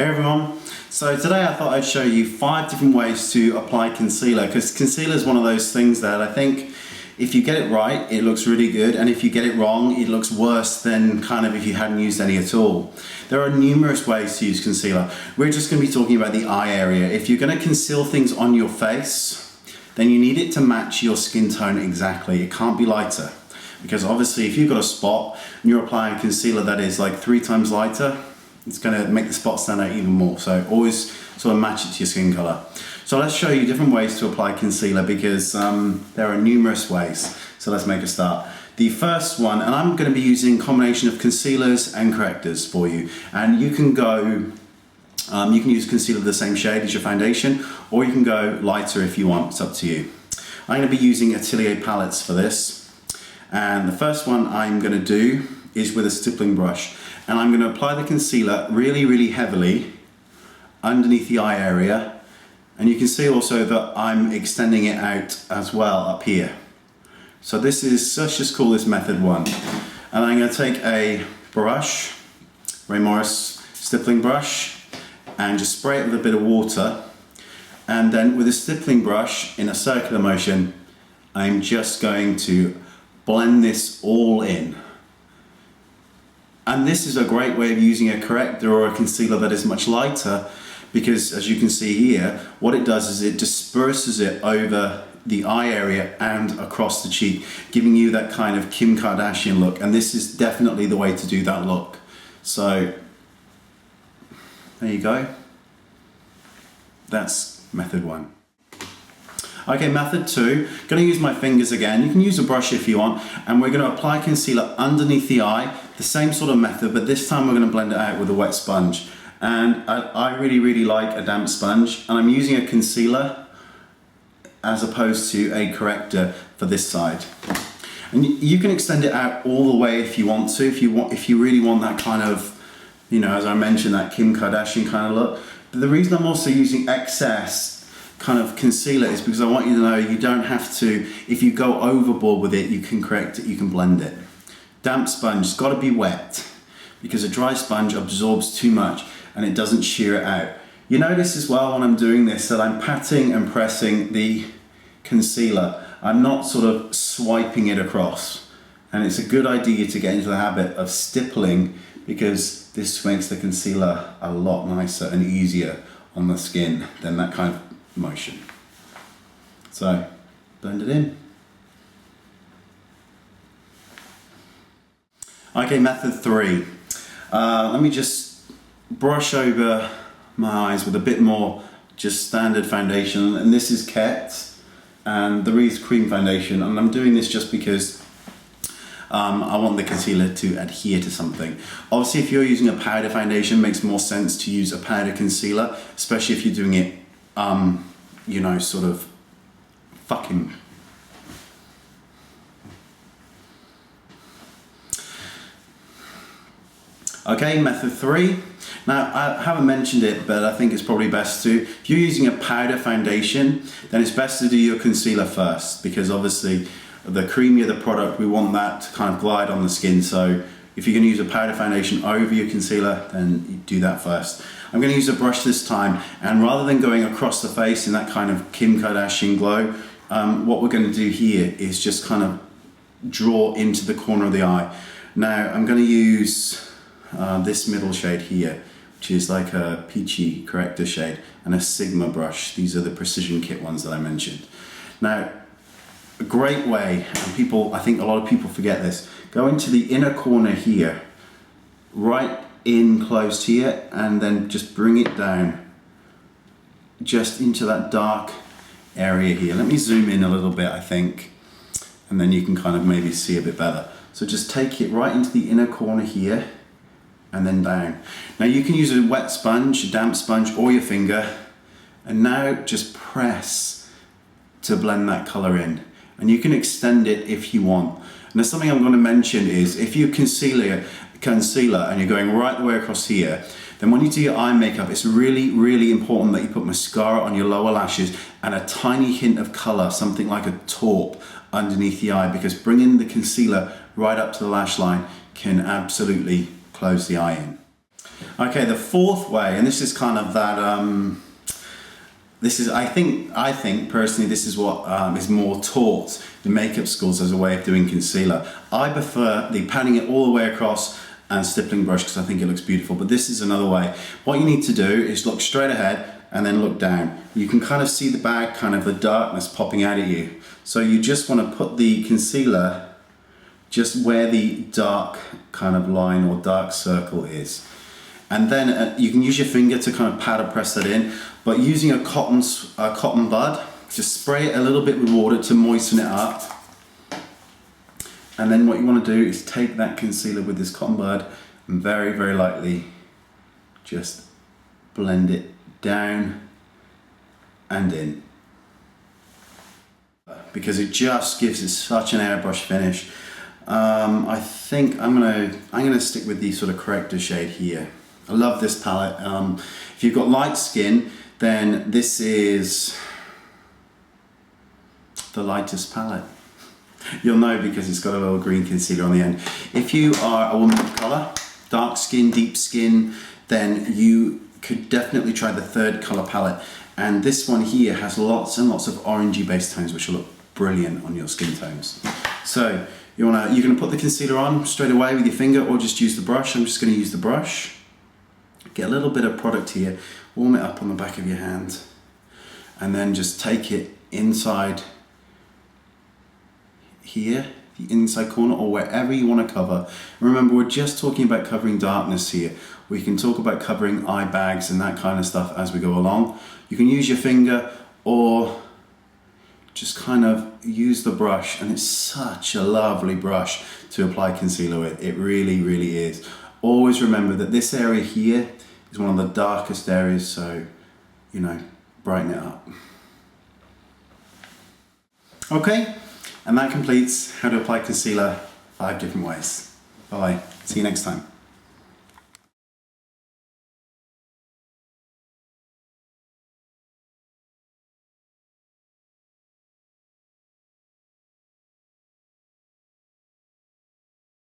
Hey everyone, so today I thought I'd show you 5 different ways to apply concealer, because concealer is one of those things that I think if you get it right, it looks really good, and if you get it wrong, it looks worse than kind of if you hadn't used any at all. There are numerous ways to use concealer. We're just going to be talking about the eye area. If you're going to conceal things on your face, then you need it to match your skin tone exactly. It can't be lighter, because obviously if you've got a spot and you're applying concealer that is like 3 times lighter, it's going to make the spot stand out even more. So always sort of match it to your skin color. So let's show you different ways to apply concealer, because there are numerous ways. So let's make a start. The first one, and I'm going to be using a combination of concealers and correctors for you. And you can go, you can use concealer the same shade as your foundation, or you can go lighter if you want. It's up to you. I'm going to be using Atelier palettes for this. And the first one I'm going to do is with a stippling brush. And I'm going to apply the concealer really, really heavily underneath the eye area. And you can see also that I'm extending it out as well up here. So this is, let's just call this method 1. And I'm going to take a brush, Ray Morris stippling brush, and just spray it with a bit of water. And then with a stippling brush in a circular motion, I'm just going to blend this all in. And this is a great way of using a corrector or a concealer that is much lighter, because as you can see here, what it does is it disperses it over the eye area and across the cheek, giving you that kind of Kim Kardashian look. And this is definitely the way to do that look. So there you go. That's method 1. Okay, method 2, going to use my fingers again. You can use a brush if you want, and we're going to apply concealer underneath the eye, the same sort of method, but this time we're going to blend it out with a wet sponge. And I really, really like a damp sponge, and I'm using a concealer as opposed to a corrector for this side. And you can extend it out all the way if you want to, if you really want that kind of, you know, as I mentioned, that Kim Kardashian kind of look. But the reason I'm also using excess kind of concealer is because I want you to know you don't have to, if you go overboard with it, you can correct it, you can blend it. Damp sponge, it's got to be wet, because a dry sponge absorbs too much and it doesn't shear it out. You notice as well when I'm doing this that I'm patting and pressing the concealer. I'm not sort of swiping it across. And it's a good idea to get into the habit of stippling, because this makes the concealer a lot nicer and easier on the skin than that kind of motion. So blend it in. Okay, method 3. Let me just brush over my eyes with a bit more just standard foundation, and this is Kett and the Wreath Cream Foundation, and I'm doing this just because I want the concealer to adhere to something. Obviously, if you're using a powder foundation, it makes more sense to use a powder concealer, especially if you're doing it you know, sort of fucking. Okay, method 3. Now, I haven't mentioned it, but I think it's probably best to, if you're using a powder foundation, then it's best to do your concealer first, because obviously the creamier the product, we want that to kind of glide on the skin. So if you're going to use a powder foundation over your concealer, then you do that first. I'm going to use a brush this time, and rather than going across the face in that kind of Kim Kardashian glow, what we're going to do here is just kind of draw into the corner of the eye. Now I'm going to use this middle shade here, which is like a peachy corrector shade, and a Sigma brush. These are the Precision Kit ones that I mentioned. Now, a great way, and people, I think a lot of people forget this, go into the inner corner here, right in close here, and then just bring it down just into that dark area here. Let me zoom in a little bit, I think, and then you can kind of maybe see a bit better. So just take it right into the inner corner here and then down. Now you can use a wet sponge, a damp sponge, or your finger, and now just press to blend that color in. And you can extend it if you want. And there's something I'm going to mention is, if you concealer and you're going right the way across here, then when you do your eye makeup, it's really, really important that you put mascara on your lower lashes and a tiny hint of color, something like a taupe underneath the eye, because bringing the concealer right up to the lash line can absolutely close the eye in. Okay, the fourth way, and this is kind of that, I think personally, this is what is more taught in makeup schools as a way of doing concealer. I prefer the patting it all the way across and stippling brush because I think it looks beautiful, but this is another way. What you need to do is look straight ahead and then look down. You can kind of see the bag, kind of the darkness popping out at you. So you just want to put the concealer just where the dark kind of line or dark circle is. And then you can use your finger to kind of powder press that in, but using a cotton bud, just spray it a little bit with water to moisten it up. And then what you want to do is take that concealer with this cotton bud and very, very lightly just blend it down and in. Because it just gives it such an airbrush finish. I think I'm gonna stick with the sort of Corrector shade here. I love this palette. If you've got light skin, then this is the lightest palette. You'll know because it's got a little green concealer on the end. If you are a woman of colour, dark skin, deep skin, then you could definitely try the third colour palette. And this one here has lots and lots of orangey base tones which will look brilliant on your skin tones. So you're gonna put the concealer on straight away with your finger or just use the brush. I'm just gonna use the brush. Get a little bit of product here, warm it up on the back of your hand, and then just take it inside here, the inside corner, or wherever you want to cover. Remember, we're just talking about covering darkness here. We can talk about covering eye bags and that kind of stuff as we go along. You can use your finger or just kind of use the brush, and it's such a lovely brush to apply concealer with. It really, really is. Always remember that this area here is one of the darkest areas, so, you know, brighten it up. Okay, and that completes how to apply concealer 5 different ways. Bye, see you next time.